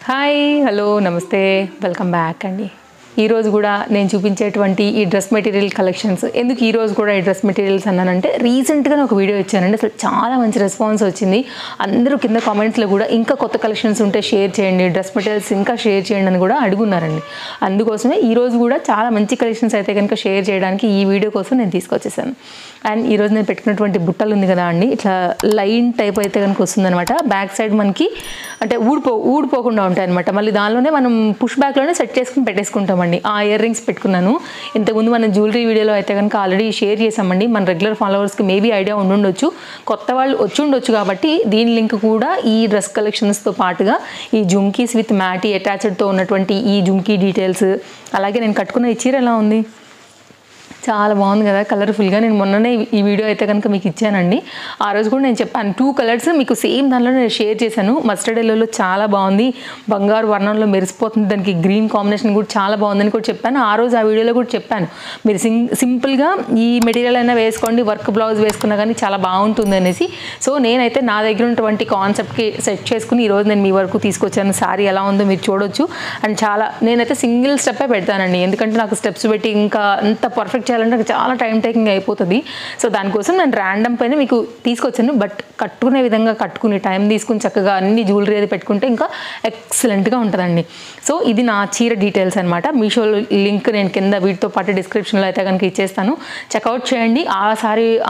Hi hello నమస్తే welcome back అండి. ఈరోజు కూడా నేను చూపించేటువంటి ఈ డ్రెస్ మెటీరియల్ కలెక్షన్స్ ఎందుకు ఈరోజు కూడా ఈ డ్రెస్ మెటీరియల్స్ అన్నానంటే రీసెంట్గా ఒక వీడియో ఇచ్చానండి. అసలు చాలా మంచి రెస్పాన్స్ వచ్చింది. అందరూ కింద కామెంట్స్లో కూడా ఇంకా కొత్త కలెక్షన్స్ ఉంటే షేర్ చేయండి, డ్రెస్ మెటీరియల్స్ ఇంకా షేర్ చేయండి అని కూడా అడుగున్నారండి. అందుకోసమే ఈరోజు కూడా చాలా మంచి కలెక్షన్స్ అయితే కనుక షేర్ చేయడానికి ఈ వీడియో కోసం నేను తీసుకొచ్చేసాను. అండ్ ఈరోజు నేను పెట్టుకున్నటువంటి బుట్టలు ఉంది కదా అండి, ఇట్లా లైన్ టైప్ అయితే కనుక వస్తుందన్నమాట. బ్యాక్ సైడ్ మనకి అంటే ఊడిపోకుండా ఉంటాయి అనమాట. మళ్ళీ దానిలోనే మనం పుష్ బ్యాక్లోనే సెట్ చేసుకుని పెట్టేసుకుంటామండి. ఆ ఇయర్ రింగ్స్ పెట్టుకున్నాను. ఇంతకుముందు మన జ్యువెలరీ వీడియోలో అయితే కనుక ఆల్రెడీ షేర్ చేసామండి. మన రెగ్యులర్ ఫాలోవర్స్కి మేబీ ఐడియా ఉండుండొచ్చు, కొత్త వాళ్ళు వచ్చి ఉండొచ్చు. కాబట్టి దీని లింక్ కూడా ఈ డ్రెస్ కలెక్షన్స్తో పాటుగా ఈ జుమ్కీస్ విత్ మ్యాటీ అటాచ్డ్తో ఉన్నటువంటి ఈ జుమ్కీ డీటెయిల్స్, అలాగే నేను కట్టుకున్న ఈ చీర ఎలా ఉంది, చాలా బాగుంది కదా కలర్ఫుల్గా. నేను మొన్ననే ఈ వీడియో అయితే కనుక మీకు ఇచ్చానండి. ఆ రోజు కూడా నేను చెప్పాను 2 కలర్స్ మీకు సేమ్ దానిలో నేను షేర్ చేశాను. మస్టర్డ్ ఎల్లోలో చాలా బాగుంది, బంగారు వర్ణంలో మెరిసిపోతుంది, దానికి గ్రీన్ కాంబినేషన్ కూడా చాలా బాగుందని కూడా చెప్పాను. ఆ రోజు ఆ వీడియోలో కూడా చెప్పాను, మీరు సింపుల్గా ఈ మెటీరియల్ అయినా వేసుకోండి, వర్క్ బ్లౌజ్ వేసుకున్నా కానీ చాలా బాగుంటుంది అనేసి. సో నేనైతే నా దగ్గర ఉన్నటువంటి కాన్సెప్ట్కి సెట్ చేసుకుని ఈరోజు నేను మీ వరకు తీసుకొచ్చాను. శారీ ఎలా ఉందో మీరు చూడొచ్చు. అండ్ నేనైతే సింగిల్ స్టెప్పే పెడతానండి, ఎందుకంటే నాకు స్టెప్స్ పెట్టి ఇంకా అంత పర్ఫెక్ట్ చేయాలంటే నాకు చాలా టైం టేకింగ్ అయిపోతుంది. సో దానికోసం నేను ర్యాండమ్ పైన మీకు తీసుకొచ్చాను. బట్ కట్టుకునే విధంగా కట్టుకుని టైం తీసుకుని చక్కగా అన్ని జ్యువెలరీ అది పెట్టుకుంటే ఇంకా ఎక్సలెంట్గా ఉంటుందండి. సో ఇది నా చీర డీటెయిల్స్ అనమాట. మీషో లింక్ నేను కింద వీటితో పాటు డిస్క్రిప్షన్లో అయితే కనుక ఇచ్చేస్తాను, చెక్అవుట్ చేయండి.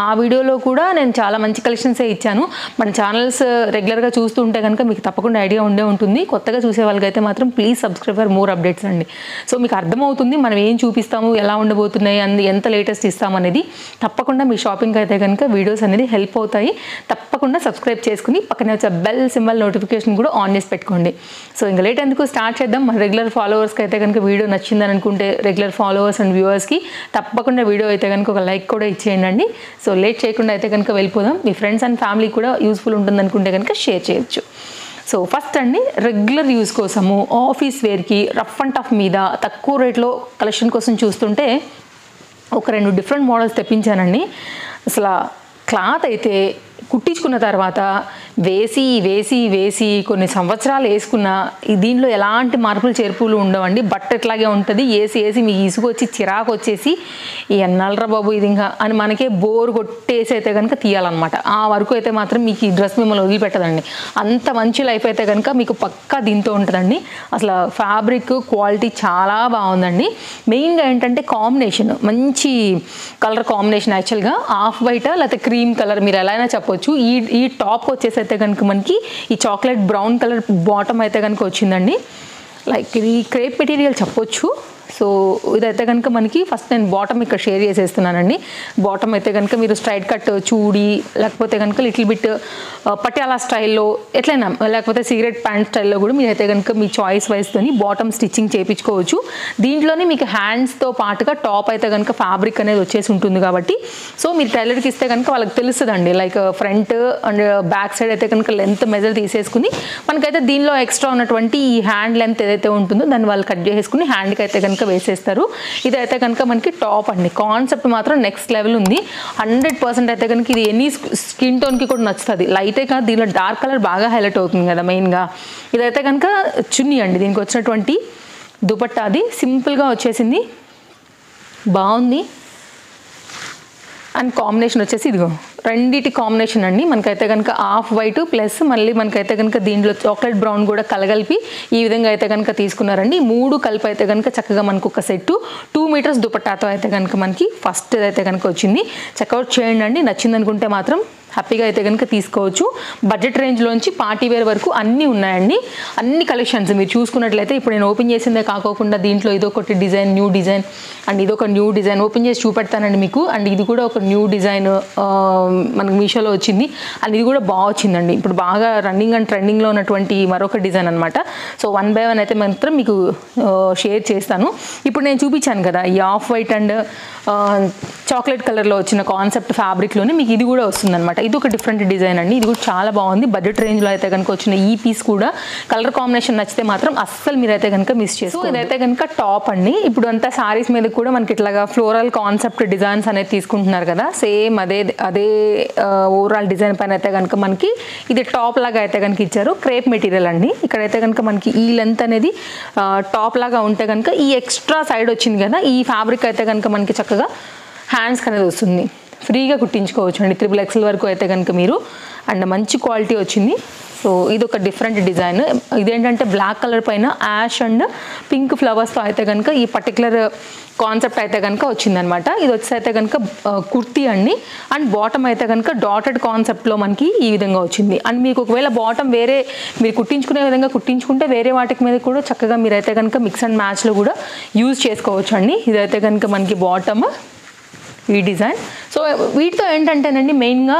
ఆ వీడియోలో కూడా నేను చాలా మంచి కలెక్షన్సే ఇచ్చాను. మన ఛానల్స్ రెగ్యులర్గా చూస్తూ ఉంటే కనుక మీకు తప్పకుండా ఐడియా ఉంటుంది. కొత్తగా చూసే వాళ్ళకైతే మాత్రం please subscribe for more updates అండి. సో మీకు అర్థమవుతుంది మనం ఏం చూపిస్తాము, ఎలా ఉండబోతున్నాయి, ఎంత లేటెస్ట్ ఇస్తామనేది. తప్పకుండా మీ షాపింగ్ అయితే కనుక వీడియోస్ అనేది హెల్ప్ అవుతాయి. తప్పకుండా సబ్స్క్రైబ్ చేసుకుని పక్కనే వచ్చే బెల్ సింబల్ నోటిఫికేషన్ కూడా ఆన్ చేసి పెట్టుకోండి. సో ఇంకా లేట్ ఎందుకు స్టార్ట్ చేద్దాం. మన రెగ్యులర్ ఫాలోవర్స్కి అయితే కనుక వీడియో నచ్చిందని అనుకుంటే రెగ్యులర్ ఫాలోవర్స్ అండ్ వ్యూవర్స్కి తప్పకుండా వీడియో అయితే కనుక ఒక లైక్ కూడా ఇచ్చేయండి. సో లేట్ చేయకుండా అయితే కనుక వెళ్ళిపోదాం. మీ ఫ్రెండ్స్ అండ్ ఫ్యామిలీ కూడా యూస్ఫుల్ ఉంటుంది అనుకుంటే కనుక షేర్ చేయొచ్చు. సో ఫస్ట్ అండి, రెగ్యులర్ యూస్ కోసము ఆఫీస్ వేర్కి రఫ్ అండ్ టఫ్ మీద తక్కువ రేట్లో కలెక్షన్ కోసం చూస్తుంటే ఒక 2 డిఫరెంట్ మోడల్స్ తెప్పించానండి. అసలు క్లాత్ అయితే కుట్టించుకున్న తర్వాత వేసి కొన్ని సంవత్సరాలు వేసుకున్న దీనిలో ఎలాంటి మార్పులు చేర్పులు ఉండవండి. బట్ట ఎట్లాగే ఉంటుంది. వేసి మీకు ఇసుగు వచ్చి చిరాకు వచ్చేసి ఎన్నాళ్ళరా బాబు ఇది ఇంకా అని మనకే బోర్ కొట్టేసి అయితే కనుక తీయాలన్నమాట. ఆ వరకు అయితే మాత్రం మీకు ఈ డ్రెస్ మిమ్మల్ని వదిలిపెట్టదండి. అంత మంచి లైఫ్ అయితే కనుక మీకు పక్కా దీంతో ఉంటుందండి. అసలు ఫ్యాబ్రిక్ క్వాలిటీ చాలా బాగుందండి. మెయిన్గా ఏంటంటే కాంబినేషన్, మంచి కలర్ కాంబినేషన్. యాక్చువల్గా ఆఫ్ వైట్ లేకపోతే క్రీమ్ కలర్ మీరు ఎలా అయినా చెప్పొచ్చు. ఈ టాప్ వచ్చేసి అయితే కనుక మనకి ఈ చాక్లెట్ బ్రౌన్ కలర్ బాటమ్ అయితే కనుక వచ్చిందండి. లైక్ ఇది క్రేప్ మెటీరియల్ చెప్పొచ్చు. సో ఇదైతే కనుక మనకి ఫస్ట్ నేను బాటమ్ ఇక్కడ షేర్ చేసేస్తున్నానండి. బాటమ్ అయితే కనుక మీరు స్ట్రైట్ కట్ చూడి, లేకపోతే కనుక లిటిల్ బిట్ పటియాలా స్టైల్లో ఎట్లయినా, లేకపోతే సిగరెట్ ప్యాంట్ స్టైల్లో కూడా మీరు అయితే కనుక మీ చాయిస్ వైజ్తోని బాటమ్ స్టిచ్చింగ్ చేయించుకోవచ్చు. దీంట్లోనే మీకు హ్యాండ్స్తో పాటుగా టాప్ అయితే కనుక ఫ్యాబ్రిక్ అనేది వచ్చేసి ఉంటుంది కాబట్టి సో మీరు టైలర్కి ఇస్తే కనుక వాళ్ళకి తెలుస్తుందండి. Like front and back side అయితే కనుక లెంత్ మెజర్ తీసేసుకుని మనకైతే దీనిలో ఎక్స్ట్రా ఉన్నటువంటి ఈ హ్యాండ్ లెంత్ ఏదైతే ఉంటుందో దాన్ని వాళ్ళు కట్ చేసుకుని హ్యాండ్కి అయితే కనుక వేసేస్తారు. ఇదైతే కనుక మనకి టాప్ అండి. కాన్సెప్ట్ మాత్రం నెక్స్ట్ లెవెల్ ఉంది. 100% అయితే కనుక ఇది ఎనీ స్కిన్ టోన్కి కూడా నచ్చుతుంది. లైటే కాదు, దీనిలో డార్క్ కలర్ బాగా హైలైట్ అవుతుంది కదా మెయిన్గా. ఇదైతే కనుక చున్నీ అండి. దీనికి వచ్చినటువంటి దుపట్టా అది సింపుల్గా వచ్చేసింది, బాగుంది. అండ్ కాంబినేషన్ వచ్చేసి ఇదిగో రెండిటి కాంబినేషన్ అండి. మనకైతే కనుక ఆఫ్ వైట్ ప్లస్ మళ్ళీ మనకైతే కనుక దీంట్లో చాక్లెట్ బ్రౌన్ కూడా కలగలిపి ఈ విధంగా అయితే కనుక తీసుకున్నారండి. 3 కలిపి అయితే కనుక చక్కగా మనకు ఒక సెట్ 2 మీటర్స్ దుపట్టాతో అయితే కనుక మనకి ఫస్ట్ అయితే కనుక వచ్చింది. చెక్అవుట్ చేయండి అండి. నచ్చింది అనుకుంటే మాత్రం హ్యాపీగా అయితే కనుక తీసుకోవచ్చు. బడ్జెట్ రేంజ్లోంచి పార్టీ వేర్ వరకు అన్నీ ఉన్నాయండి. అన్ని కలెక్షన్స్ మీరు చూసుకున్నట్లయితే ఇప్పుడు నేను ఓపెన్ చేసిందే కాకోకుండా దీంట్లో ఇదొకటి డిజైన్, న్యూ డిజైన్ అండ్ ఇదొక న్యూ డిజైన్ ఓపెన్ చేసి చూపెడతానండి మీకు. అండ్ ఇది కూడా ఒక న్యూ డిజైన్ మనకు మీషోలో వచ్చింది. అండ్ ఇది కూడా బాగా వచ్చిందండి. ఇప్పుడు బాగా రన్నింగ్ అండ్ ట్రెండింగ్లో ఉన్నటువంటి మరొక డిజైన్ అనమాట. సో 1 by 1 అయితే మాత్రం మీకు షేర్ చేస్తాను. ఇప్పుడు నేను చూపించాను కదా ఈ ఆఫ్ వైట్ అండ్ చాక్లెట్ కలర్లో వచ్చిన కాన్సెప్ట్ ఫ్యాబ్రిక్లోనే మీకు ఇది కూడా వస్తుందన్నమాట. ఇది ఒక డిఫరెంట్ డిజైన్ అండి. ఇది కూడా చాలా బాగుంది. బడ్జెట్ రేంజ్లో అయితే కనుక వచ్చిన ఈ పీస్ కూడా కలర్ కాంబినేషన్ నచ్చితే మాత్రం అస్సలు మీరైతే కనుక మిస్ చేసుకోండి. ఇదైతే కనుక టాప్ అండి. ఇప్పుడు అంతా సారీస్ మీద కూడా మనకి ఇట్లాగా ఫ్లోరల్ కాన్సెప్ట్ డిజైన్స్ అనేది తీసుకుంటున్నారు కదా, సేమ్ అదే ఓవరాల్ డిజైన్ పైన అయితే కనుక మనకి ఇది టాప్ లాగా అయితే కనుక ఇచ్చారు. క్రేప్ మెటీరియల్ అండి. ఇక్కడైతే కనుక మనకి ఈ లెంత్ అనేది టాప్ లాగా ఉంటే కనుక ఈ ఎక్స్ట్రా సైడ్ వచ్చింది కదా, ఈ ఫ్యాబ్రిక్ అయితే కనుక మనకి చక్కగా హ్యాండ్స్ అనేది వస్తుంది. ఫ్రీగా కుట్టించుకోవచ్చు అండి. 3XL వరకు అయితే కనుక మీరు. అండ్ మంచి క్వాలిటీ వచ్చింది. సో ఇది ఒక డిఫరెంట్ డిజైన్. ఇదేంటంటే బ్లాక్ కలర్ పైన యాష్ అండ్ పింక్ ఫ్లవర్స్తో అయితే కనుక ఈ పర్టికులర్ కాన్సెప్ట్ అయితే కనుక వచ్చిందనమాట. ఇది వచ్చి అయితే కనుక కుర్తీ అండి. అండ్ బాటమ్ అయితే కనుక డాటెడ్ కాన్సెప్ట్లో మనకి ఈ విధంగా వచ్చింది. అండ్ మీకు ఒకవేళ బాటమ్ వేరే మీరు కుట్టించుకునే విధంగా కుట్టించుకుంటే వేరే వాటికి మీద కూడా చక్కగా మీరైతే కనుక మిక్స్ అండ్ మ్యాచ్లో కూడా యూజ్ చేసుకోవచ్చు అండి. ఇదైతే కనుక మనకి బాటమ్ ఈ డిజైన్. సో వీటితో ఏంటంటేనండి మెయిన్గా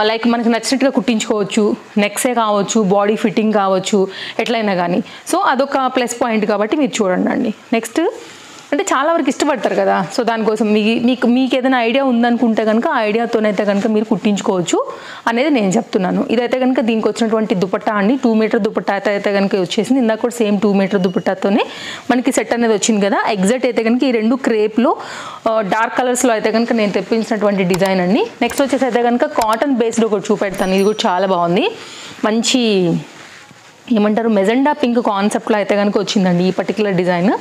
లైక్ మనకు నచ్చినట్టుగా కుట్టించుకోవచ్చు. నెక్సే కావచ్చు, బాడీ ఫిట్టింగ్ కావచ్చు, ఎట్లయినా కానీ. సో అదొక ప్లస్ పాయింట్ కాబట్టి మీరు చూడండి అండి. నెక్స్ట్ అంటే చాలా వరకు ఇష్టపడతారు కదా, సో దానికోసం మీకు ఏదైనా ఐడియా ఉందనుకుంటే కనుక ఆ ఐడియాతోనైతే కనుక మీరు కుట్టించుకోవచ్చు అనేది నేను చెప్తున్నాను. ఇదైతే కనుక దీనికి వచ్చినటువంటి దుపట్టా అండి. 2 మీటర్ దుపట్టా అయితే కనుక వచ్చేసింది. ఇందాక కూడా సేమ్ 2 మీటర్ దుపట్టాతోనే మనకి సెట్ అనేది వచ్చింది కదా. ఎగ్జాక్ట్ అయితే కనుక ఈ 2 క్రేప్లో డార్క్ కలర్స్లో అయితే కనుక నేను తెప్పించినటువంటి డిజైన్ అండి. నెక్స్ట్ వచ్చేసి అయితే కనుక కాటన్ బేస్డ్ ఒకటి చూపెడతాను. ఇది కూడా చాలా బాగుంది. మంచి ఏమంటారు మెజెండా పింక్ కాన్సెప్ట్లో అయితే కనుక వచ్చిందండి ఈ పర్టికులర్ డిజైన్.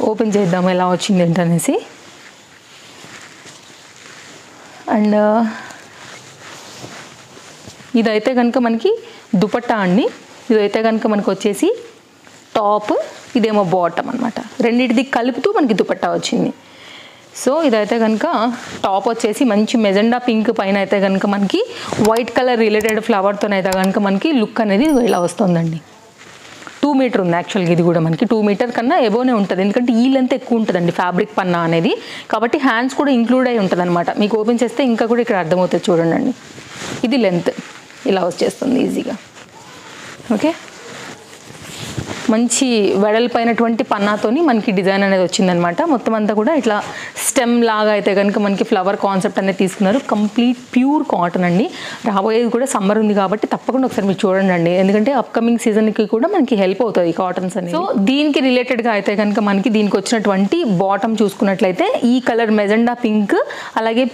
ఓపెన్ చేద్దాం ఎలా వచ్చింది ఏంటనేసి. అండ్ ఇదైతే కనుక మనకి దుపట్టా అండి. ఇదైతే కనుక మనకు వచ్చేసి టాప్, ఇదేమో బాటమ్ అనమాట. రెండింటిది కలుపుతూ మనకి దుపట్టా వచ్చింది. సో ఇదైతే కనుక టాప్ వచ్చేసి మంచి మెజెండా పింక్ పైన అయితే కనుక మనకి వైట్ కలర్ రిలేటెడ్ ఫ్లవర్తోనైతే కనుక మనకి లుక్ అనేది ఇలా వస్తుందండి. 2 మీటర్ ఉంది యాక్చువల్గా. ఇది కూడా మనకి 2 మీటర్ కన్నా ఎబోనే ఉంటుంది. ఎందుకంటే ఈ లెంత్ ఎక్కువ ఉంటుందండి ఫ్యాబ్రిక్ పన్నా అనేది. కాబట్టి హ్యాండ్స్ కూడా ఇంక్లూడ్ అయి ఉంటుంది అనమాట. మీకు ఓపెన్ చేస్తే ఇంకా కూడా ఇక్కడ అర్థమవుతుంది చూడండి. ఇది లెంత్ ఇలా వచ్చేస్తుంది ఈజీగా. ఓకే, మంచి వెడల్పైనటువంటి పన్నాతోని మనకి డిజైన్ అనేది వచ్చిందనమాట. మొత్తం అంతా కూడా ఇట్లా స్టెమ్ లాగా అయితే కనుక మనకి ఫ్లవర్ కాన్సెప్ట్ అనేది తీసుకున్నారు. కంప్లీట్ ప్యూర్ కాటన్ అండి. రాబోయేది కూడా సమ్మర్ ఉంది కాబట్టి తప్పకుండా ఒకసారి మీరు చూడండి అండి. ఎందుకంటే అప్కమింగ్ సీజన్కి కూడా మనకి హెల్ప్ అవుతుంది ఈ కాటన్స్ అనేది. సో దీనికి రిలేటెడ్గా అయితే కనుక మనకి దీనికి వచ్చినటువంటి బాటమ్ చూసుకున్నట్లయితే ఈ కలర్ మెజెండా పింక్ అలాగే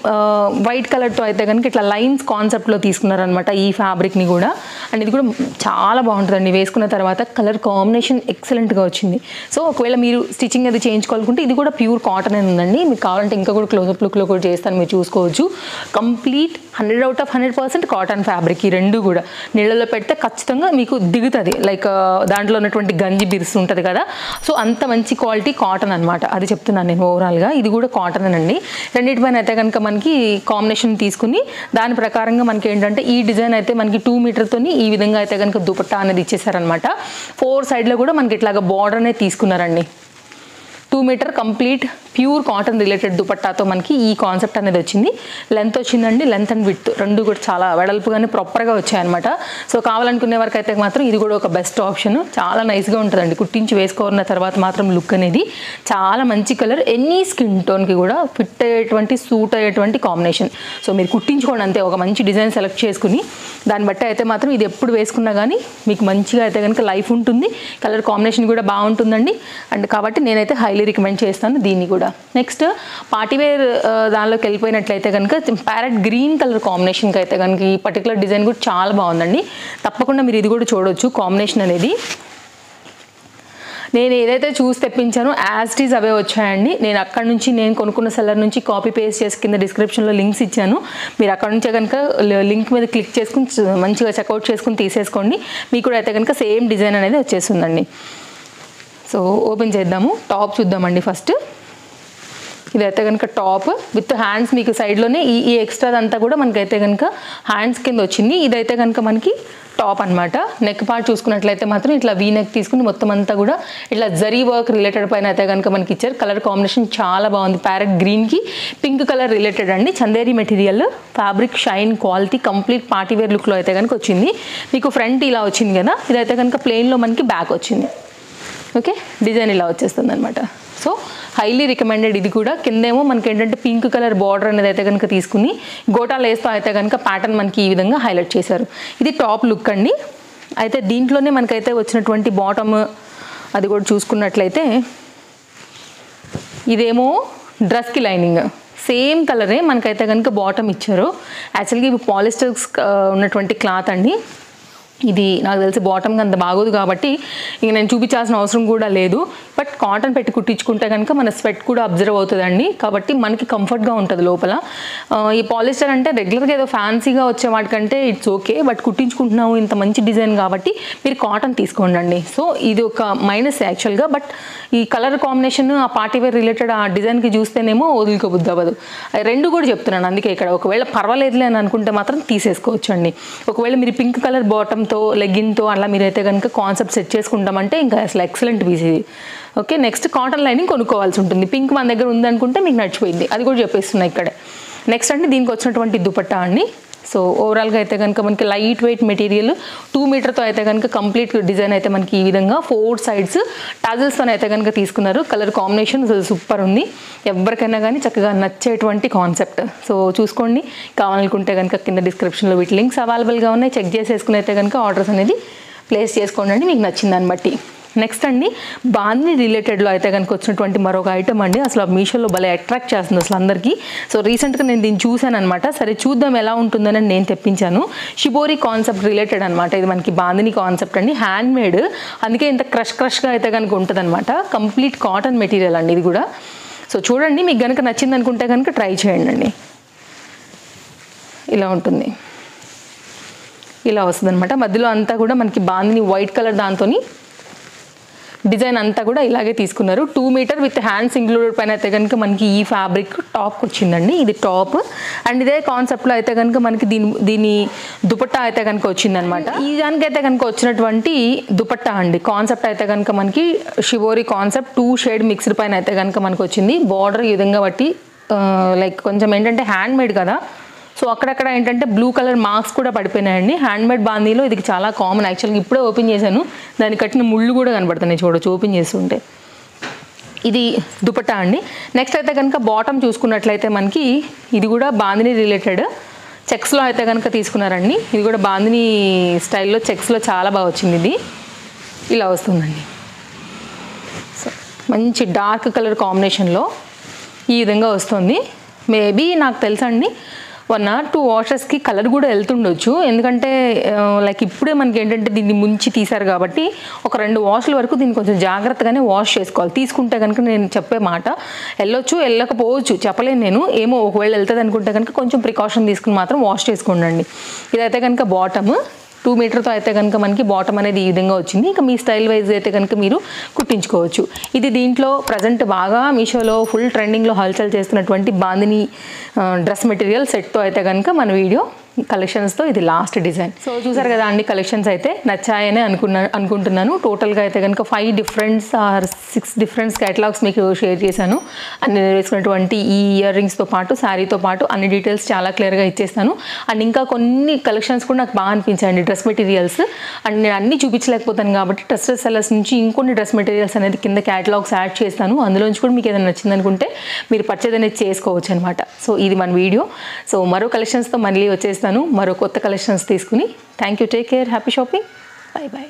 వైట్ కలర్తో అయితే కనుక ఇట్లా లైన్స్ కాన్సెప్ట్లో తీసుకున్నారనమాట ఈ ఫ్యాబ్రిక్ని కూడా. అండ్ ఇది కూడా చాలా బాగుంటుందండి. వేసుకున్న తర్వాత కలర్ కాంబినేషన్ ఎక్సలెంట్గా వచ్చింది. సో ఒకవేళ మీరు స్టిచ్చింగ్ అది చేయించుకోవాలనుకుంటే ఇది కూడా ప్యూర్ కాటన్ అని ఉందండి. మీకు కావాలంటే ఇంకా కూడా క్లోజప్ లుక్లో కూడా చేస్తాను, మీరు చూసుకోవచ్చు. Complete 100/100% cotton fabric. ఈ రెండు కూడా నీళ్ళలో పెడితే ఖచ్చితంగా మీకు దిగుతుంది. లైక్ దాంట్లో ఉన్నటువంటి గంజి బిర్స్ ఉంటుంది కదా, సో అంత మంచి క్వాలిటీ కాటన్ అనమాట. అది చెప్తున్నాను నేను ఓవరాల్గా. ఇది కూడా కాటన్ అండి. రెండింటిపైన అయితే కనుక మనకి కాంబినేషన్ తీసుకుని దాని ప్రకారంగా మనకి ఏంటంటే ఈ డిజైన్ అయితే మనకి 2 మీటర్తోని ఈ విధంగా అయితే కనుక దుపట్టా అనేది ఇచ్చేసారనమాట. 4 సైడ్లో కూడా మనకి ఇట్లాగా బార్డర్ అనేది తీసుకున్నారండి. 2 metre complete pure cotton related దుపట్టాతో మనకి ఈ కాన్సెప్ట్ అనేది వచ్చింది. లెంత్ వచ్చిందండి. లెంత్ అండ్ విడ్త్ రెండు కూడా చాలా వెడల్పుగానే ప్రాపర్గా వచ్చాయన్నమాట. సో కావాలనుకునే వరకు అయితే మాత్రం ఇది కూడా ఒక బెస్ట్ ఆప్షన్. చాలా నైస్గా ఉంటుందండి. కుట్టించి వేసుకోన్న తర్వాత మాత్రం లుక్ అనేది చాలా మంచి కలర్. ఎనీ స్కిన్ టోన్కి కూడా ఫిట్ అయ్యేటువంటి సూట్ అయ్యేటువంటి కాంబినేషన్. సో మీరు కుట్టించుకోండి అంతే. ఒక మంచి డిజైన్ సెలెక్ట్ చేసుకుని దాన్ని బట్టి అయితే మాత్రం ఇది ఎప్పుడు వేసుకున్నా కానీ మీకు మంచిగా అయితే కనుక లైఫ్ ఉంటుంది. కలర్ కాంబినేషన్ కూడా బాగుంటుందండి. అండ్ కాబట్టి నేనైతే హైలీ రికమెండ్ చేస్తాను దీన్ని కూడా. నెక్స్ట్ పార్టీవేర్ దానిలోకి వెళ్ళిపోయినట్లయితే కనుక ప్యారెట్ గ్రీన్ కలర్ కాంబినేషన్కి అయితే కనుక ఈ పర్టికులర్ డిజైన్ కూడా చాలా బాగుందండి. తప్పకుండా మీరు ఇది కూడా చూడవచ్చు కాంబినేషన్ అనేది. నేను ఏదైతే చూసి తెప్పించానో యాజ్ ఇట్ ఈజ్ అవే వచ్చాయండి. నేను అక్కడ నుంచి నేను కొనుక్కున్న సెల్లర్ నుంచి కాపీ పేస్ట్ చేసి కింద డిస్క్రిప్షన్లో లింక్స్ ఇచ్చాను. మీరు అక్కడ నుంచే కనుక లింక్ మీద క్లిక్ చేసుకుని మంచిగా చెక్అవుట్ చేసుకుని తీసేసుకోండి. మీకు కూడా అయితే కనుక సేమ్ డిజైన్ అనేది వచ్చేస్తుందండి. సో ఓపెన్ చేద్దాము. టాప్ చూద్దామండి ఫస్ట్. ఇదైతే కనుక టాప్ విత్ హ్యాండ్స్ మీకు సైడ్లోనే ఈ ఎక్స్ట్రా అంతా కూడా మనకైతే కనుక హ్యాండ్స్ కింద వచ్చింది. ఇదైతే కనుక మనకి టాప్ అనమాట. నెక్ పార్ట్ చూసుకున్నట్లయితే మాత్రం ఇట్లా వీ నెక్ తీసుకుని మొత్తం అంతా కూడా ఇట్లా జరీ వర్క్ రిలేటెడ్ పైన అయితే కనుక మనకి ఇచ్చారు. కలర్ కాంబినేషన్ చాలా బాగుంది. ప్యారెట్ గ్రీన్కి పింక్ కలర్ రిలేటెడ్ అండి. Chanderi material, fabric shine quality, complete partywear లుక్లో అయితే కనుక వచ్చింది. మీకు ఫ్రంట్ ఇలా వచ్చింది కదా, ఇదైతే కనుక ప్లెయిన్లో మనకి బ్యాక్ వచ్చింది. ఓకే, డిజైన్ ఇలా వచ్చేస్తుంది అనమాట. సో హైలీ రికమెండెడ్ ఇది కూడా. కిందేమో మనకి ఏంటంటే పింక్ కలర్ బార్డర్ అనేది అయితే కనుక తీసుకుని గోటా లేస్తో అయితే కనుక ప్యాటర్న్ మనకి ఈ విధంగా హైలైట్ చేశారు. ఇది టాప్ లుక్ అండి. అయితే దీంట్లోనే మనకైతే వచ్చినటువంటి బాటమ్ అది కూడా చూసుకున్నట్లయితే ఇదేమో డ్రెస్కి లైనింగ్ సేమ్ కలరే మనకైతే కనుక బాటమ్ ఇచ్చారు. యాక్చువల్గా ఇవి పాలిస్టర్స్ ఉన్నటువంటి క్లాత్ అండి. ఇది నాకు తెలిసి బాటమ్కి అంత బాగోదు కాబట్టి ఇంక నేను చూపించాల్సిన అవసరం కూడా లేదు. బట్ కాటన్ పెట్టి కుట్టించుకుంటే కనుక మన స్వెట్ కూడా అబ్జర్వ్ అవుతుందండి, కాబట్టి మనకి కంఫర్ట్గా ఉంటుంది లోపల. ఈ పాలిస్టర్ అంటే రెగ్యులర్గా ఏదో ఫ్యాన్సీగా వచ్చే వాటికంటే ఇట్స్ ఓకే, బట్ కుట్టించుకుంటున్నాము ఇంత మంచి డిజైన్ కాబట్టి మీరు కాటన్ తీసుకోండి. సో ఇది ఒక మైనస్ యాక్చువల్గా, బట్ ఈ కలర్ కాంబినేషన్ ఆ పార్టీ వేర్ రిలేటెడ్ ఆ డిజైన్కి చూస్తేనేమో వదులుకోబుద్ది అవ్వదు. రెండు కూడా చెప్తున్నాను, అందుకే ఇక్కడ ఒకవేళ పర్వాలేదులే అని అనుకుంటే మాత్రం తీసేసుకోవచ్చు అండి. ఒకవేళ మీరు పింక్ కలర్ బాటమ్ లెగ్గిన్తో అలా మీరైతే కనుక కాన్సెప్ట్ సెట్ చేసుకుంటామంటే ఇంకా అసలు ఎక్సలెంట్ పీస్ ఇది. ఓకే, నెక్స్ట్ కాటన్ లైనింగ్ కొనుక్కోవాల్సి ఉంటుంది. పింక్ మన దగ్గర ఉందనుకుంటే మీకు నడిచిపోయింది, అది కూడా చెప్పేస్తున్నాయి ఇక్కడే. నెక్స్ట్ అంటే దీనికి వచ్చినటువంటి దుపట్టా అండి. సో ఓవరాల్గా అయితే కనుక మనకి లైట్ వెయిట్ మెటీరియల్ 2 మీటర్తో అయితే కనుక కంప్లీట్ డిజైన్ అయితే మనకి ఈ విధంగా 4 సైడ్స్ టాజిల్స్తో అయితే కనుక తీసుకున్నారు. కలర్ కాంబినేషన్ సూపర్ ఉంది, ఎవరికైనా కానీ చక్కగా నచ్చేటువంటి కాన్సెప్ట్. సో చూసుకోండి, కావాలనుకుంటే కనుక కింద డిస్క్రిప్షన్లో వీటి లింక్స్ అవైలబుల్గా ఉన్నాయి, చెక్ చేసేసుకుని అయితే కనుక ఆర్డర్స్ అనేది ప్లేస్ చేసుకోండి మీకు నచ్చిన దాన్ని బట్టి. నెక్స్ట్ అండి బాందిని రిలేటెడ్లో అయితే కనుక వచ్చినటువంటి మరొక ఐటమ్ అండి. అసలు మీషోలో భలే అట్రాక్ట్ చేస్తుంది అసలు అందరికీ. సో రీసెంట్గా నేను దీన్ని చూశాను అనమాట. సరే చూద్దాం ఎలా ఉంటుందని నేను తెప్పించాను. షిబోరి కాన్సెప్ట్ రిలేటెడ్ అనమాట. ఇది మనకి బాందిని కాన్సెప్ట్ అండి, హ్యాండ్ మేడ్, అందుకే ఇంత క్రష్గా అయితే కనుక ఉంటుంది అనమాట. కంప్లీట్ కాటన్ మెటీరియల్ అండి ఇది కూడా. సో చూడండి, మీకు కనుక నచ్చింది అనుకుంటే కనుక ట్రై చేయండి అండి. ఇలా ఉంటుంది, ఇలా వస్తుంది అనమాట. మధ్యలో అంతా కూడా మనకి బాందిని వైట్ కలర్ దాంతో డిజైన్ అంతా కూడా ఇలాగే తీసుకున్నారు. 2 మీటర్ విత్ హ్యాండ్స్ ఇంక్లూడెడ్ పైన అయితే కనుక మనకి ఈ ఫ్యాబ్రిక్ టాప్కి వచ్చిందండి. ఇది టాప్ అండ్ ఇదే కాన్సెప్ట్లో అయితే కనుక మనకి దీని దుపట్టా అయితే కనుక వచ్చిందనమాట. ఈ దానికైతే కనుక వచ్చినటువంటి దుపట్టా అండి కాన్సెప్ట్ అయితే కనుక మనకి షిబోరి కాన్సెప్ట్ 2 షేడ్ మిక్స్డ్ పైన అయితే కనుక మనకు వచ్చింది. బార్డర్ ఈ విధంగా బట్టి లైక్ కొంచెం ఏంటంటే హ్యాండ్ మేడ్ కదా, సో అక్కడక్కడ ఏంటంటే బ్లూ కలర్ మార్క్స్ కూడా పడిపోయినాయండి. హ్యాండ్మేడ్ బాందీలో ఇది చాలా కామన్. యాక్చువల్గా ఇప్పుడే ఓపెన్ చేశాను, దాన్ని కట్టిన ముళ్ళు కూడా కనబడుతున్నాయి చూడొచ్చు ఓపెన్ చేస్తుంటే. ఇది దుపట్టా అండి. నెక్స్ట్ అయితే కనుక బాటమ్ చూసుకున్నట్లయితే మనకి ఇది కూడా బాందిని రిలేటెడ్ చెక్స్లో అయితే కనుక తీసుకున్నారండి. ఇది కూడా బాందిని స్టైల్లో చెక్స్లో చాలా బాగా వచ్చింది. ఇది ఇలా వస్తుందండి. సో మంచి డార్క్ కలర్ కాంబినేషన్లో ఈ విధంగా వస్తుంది. మేబీ నాకు తెలుసండి 1 or 2 వాషెస్కి కలర్ కూడా వెళ్తుండొచ్చు, ఎందుకంటే లైక్ ఇప్పుడే మనకి ఏంటంటే దీన్ని ముంచి తీశారు కాబట్టి ఒక 2 వాష్ల వరకు దీన్ని కొంచెం జాగ్రత్తగానే వాష్ చేసుకోవాలి. తీసుకుంటే కనుక నేను చెప్పే మాట వెళ్ళొచ్చు వెళ్ళకపోవచ్చు చెప్పలేను నేను, ఏమో ఒకవేళ వెళ్తుంది అనుకుంటే కనుక కొంచెం ప్రికాషన్ తీసుకుని మాత్రం వాష్ చేసుకోండి. ఇదైతే కనుక బాటమ్ 2 మీటర్తో అయితే కనుక మనకి బాటమ్ అనేది ఈ విధంగా వచ్చింది. ఇంకా మీ స్టైల్ వైజ్ అయితే కనుక మీరు కుట్టించుకోవచ్చు. ఇది దీంట్లో ప్రజెంట్ బాగా మీషోలో ఫుల్ ట్రెండింగ్లో హల్చల్ చేస్తున్నటువంటి బాందిని డ్రెస్ మెటీరియల్ సెట్తో అయితే కనుక మన వీడియో కలెక్షన్స్తో ఇది లాస్ట్ డిజైన్. సో చూసారు కదా అండి, కలెక్షన్స్ అయితే నచ్చాయనే అనుకుంటున్నాను. టోటల్గా అయితే కనుక 5 డిఫరెంట్స్ ఆర్ 6 డిఫరెంట్స్ కేటలాగ్స్ మీకు షేర్ చేశాను. అన్ని వేసుకున్నటువంటి ఈ ఇయర్ రింగ్స్తో పాటు శారీతో పాటు అన్ని డీటెయిల్స్ చాలా క్లియర్గా ఇచ్చేస్తాను. అండ్ ఇంకా కొన్ని కలెక్షన్స్ కూడా నాకు బాగా అనిపించాయండి డ్రెస్ మెటీరియల్స్. అండ్ నేను అన్నీ చూపించలేకపోతాను కాబట్టి ట్రస్టెడ్ సెల్లర్స్ నుంచి ఇంకొన్ని డ్రెస్ మెటీరియల్స్ అనేది కింద కేటలాగ్స్ యాడ్ చేస్తాను. అందులోంచి కూడా మీకు ఏదైనా నచ్చిందనుకుంటే మీరు పర్చేజ్ అనేది చేసుకోవచ్చు అనమాట. సో ఇది మన వీడియో. సో మరో కలెక్షన్స్తో మళ్ళీ వచ్చేస్తాను, మరో కొత్త కలెక్షన్స్ తీసుకుని. Thank you, take care, happy shopping, bye bye.